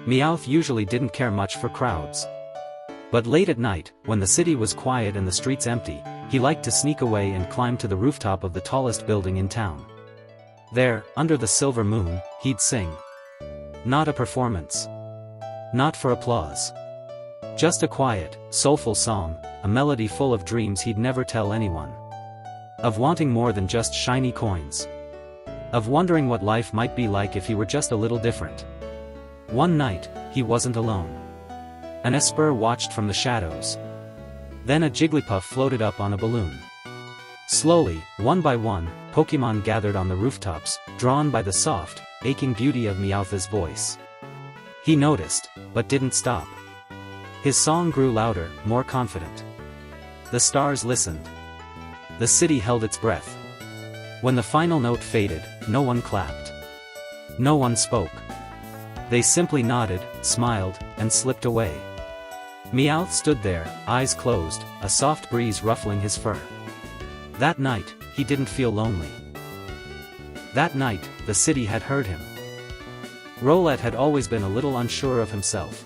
Meowth usually didn't care much for crowds. But late at night, when the city was quiet and the streets empty, he liked to sneak away and climb to the rooftop of the tallest building in town. There, under the silver moon, he'd sing. Not a performance. Not for applause. Just a quiet, soulful song, a melody full of dreams he'd never tell anyone. Of wanting more than just shiny coins. Of wondering what life might be like if he were just a little different. One night, he wasn't alone. An Esper watched from the shadows. Then a Jigglypuff floated up on a balloon. Slowly, one by one, Pokémon gathered on the rooftops, drawn by the soft, aching beauty of Meowth's voice. He noticed, but didn't stop. His song grew louder, more confident. The stars listened. The city held its breath. When the final note faded, no one clapped. No one spoke. They simply nodded, smiled, and slipped away. Meowth stood there, eyes closed, a soft breeze ruffling his fur. That night, he didn't feel lonely. That night, the city had heard him. Rowlet had always been a little unsure of himself.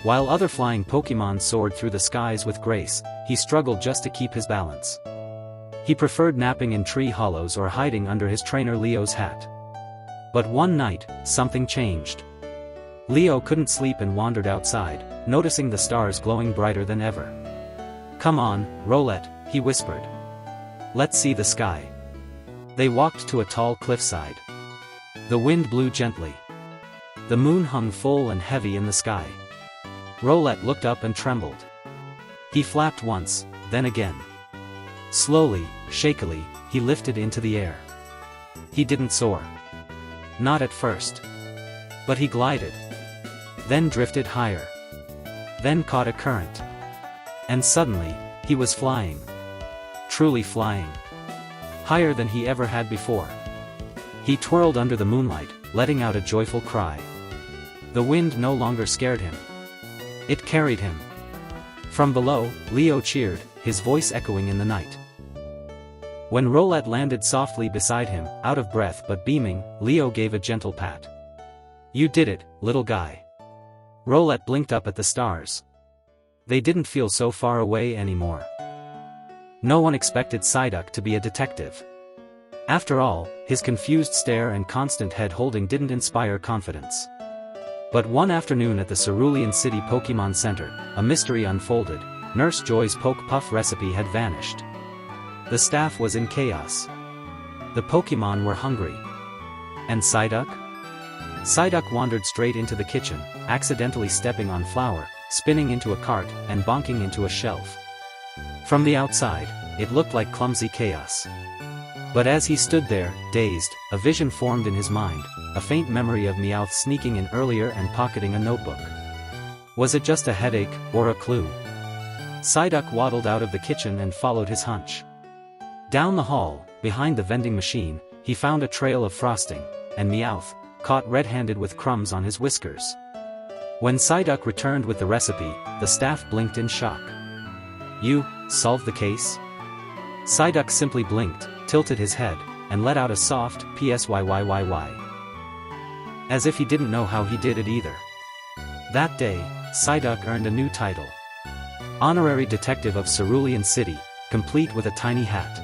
While other flying Pokémon soared through the skies with grace, he struggled just to keep his balance. He preferred napping in tree hollows or hiding under his trainer Leo's hat. But one night, something changed. Leo couldn't sleep and wandered outside, noticing the stars glowing brighter than ever. "Come on, Rowlet," he whispered. "Let's see the sky." They walked to a tall cliffside. The wind blew gently. The moon hung full and heavy in the sky. Rowlet looked up and trembled. He flapped once, then again. Slowly, shakily, he lifted into the air. He didn't soar. Not at first. But he glided. Then drifted higher. Then caught a current. And suddenly, he was flying. Truly flying. Higher than he ever had before. He twirled under the moonlight, letting out a joyful cry. The wind no longer scared him. It carried him. From below, Leo cheered, his voice echoing in the night. When Rowlet landed softly beside him, out of breath but beaming, Leo gave a gentle pat. "You did it, little guy." Rowlet blinked up at the stars. They didn't feel so far away anymore. No one expected Psyduck to be a detective. After all, his confused stare and constant head-holding didn't inspire confidence. But one afternoon at the Cerulean City Pokémon Center, a mystery unfolded. Nurse Joy's Poke Puff recipe had vanished. The staff was in chaos. The Pokémon were hungry. And Psyduck? Psyduck wandered straight into the kitchen, accidentally stepping on flour, spinning into a cart, and bonking into a shelf. From the outside, it looked like clumsy chaos. But as he stood there, dazed, a vision formed in his mind, a faint memory of Meowth sneaking in earlier and pocketing a notebook. Was it just a headache, or a clue? Psyduck waddled out of the kitchen and followed his hunch. Down the hall, behind the vending machine, he found a trail of frosting, and Meowth, caught red-handed with crumbs on his whiskers. When Psyduck returned with the recipe, the staff blinked in shock. "You solved the case?" Psyduck simply blinked, tilted his head, and let out a soft "Psyyyy." As if he didn't know how he did it either. That day, Psyduck earned a new title. Honorary Detective of Cerulean City, complete with a tiny hat.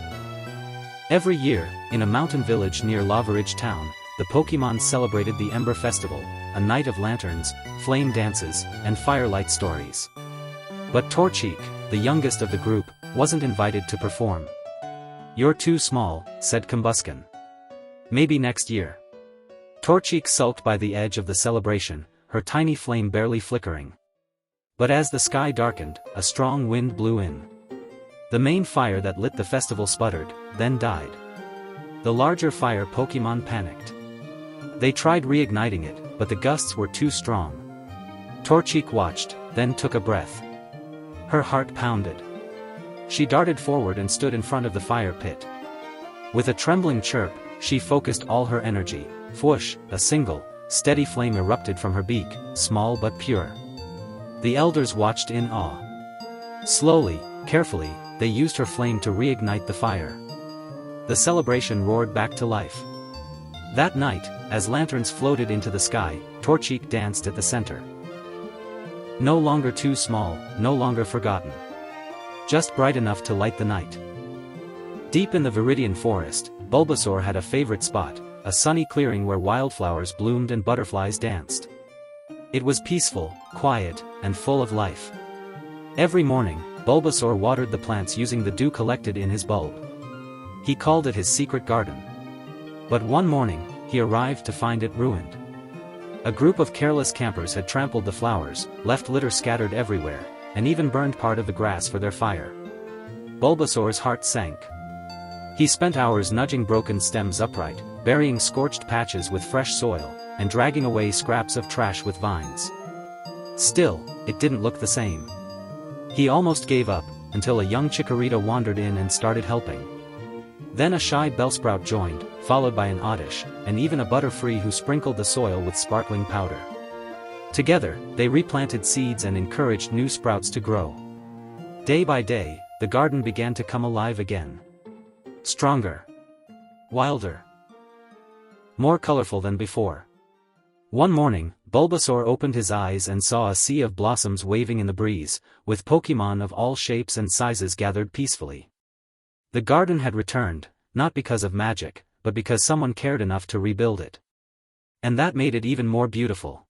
Every year, in a mountain village near Lavaridge Town, the Pokémon celebrated the Ember Festival, a night of lanterns, flame dances, and firelight stories. But Torchic, the youngest of the group, wasn't invited to perform. "You're too small," said Combusken. "Maybe next year." Torchic sulked by the edge of the celebration, her tiny flame barely flickering. But as the sky darkened, a strong wind blew in. The main fire that lit the festival sputtered, then died. The larger fire Pokémon panicked. They tried reigniting it, but the gusts were too strong. Torchic watched, then took a breath. Her heart pounded. She darted forward and stood in front of the fire pit. With a trembling chirp, she focused all her energy. Whoosh, a single, steady flame erupted from her beak, small but pure. The elders watched in awe. Slowly, carefully, they used her flame to reignite the fire. The celebration roared back to life. That night, as lanterns floated into the sky, Torchic danced at the center. No longer too small, no longer forgotten. Just bright enough to light the night. Deep in the Viridian forest, Bulbasaur had a favorite spot, a sunny clearing where wildflowers bloomed and butterflies danced. It was peaceful, quiet, and full of life. Every morning, Bulbasaur watered the plants using the dew collected in his bulb. He called it his secret garden. But one morning, he arrived to find it ruined. A group of careless campers had trampled the flowers, left litter scattered everywhere, and even burned part of the grass for their fire. Bulbasaur's heart sank. He spent hours nudging broken stems upright, burying scorched patches with fresh soil, and dragging away scraps of trash with vines. Still, it didn't look the same. He almost gave up, until a young Chikorita wandered in and started helping. Then a shy Bellsprout joined, followed by an Oddish, and even a Butterfree who sprinkled the soil with sparkling powder. Together, they replanted seeds and encouraged new sprouts to grow. Day by day, the garden began to come alive again. Stronger. Wilder. More colorful than before. One morning, Bulbasaur opened his eyes and saw a sea of blossoms waving in the breeze, with Pokémon of all shapes and sizes gathered peacefully. The garden had returned, not because of magic, but because someone cared enough to rebuild it. And that made it even more beautiful.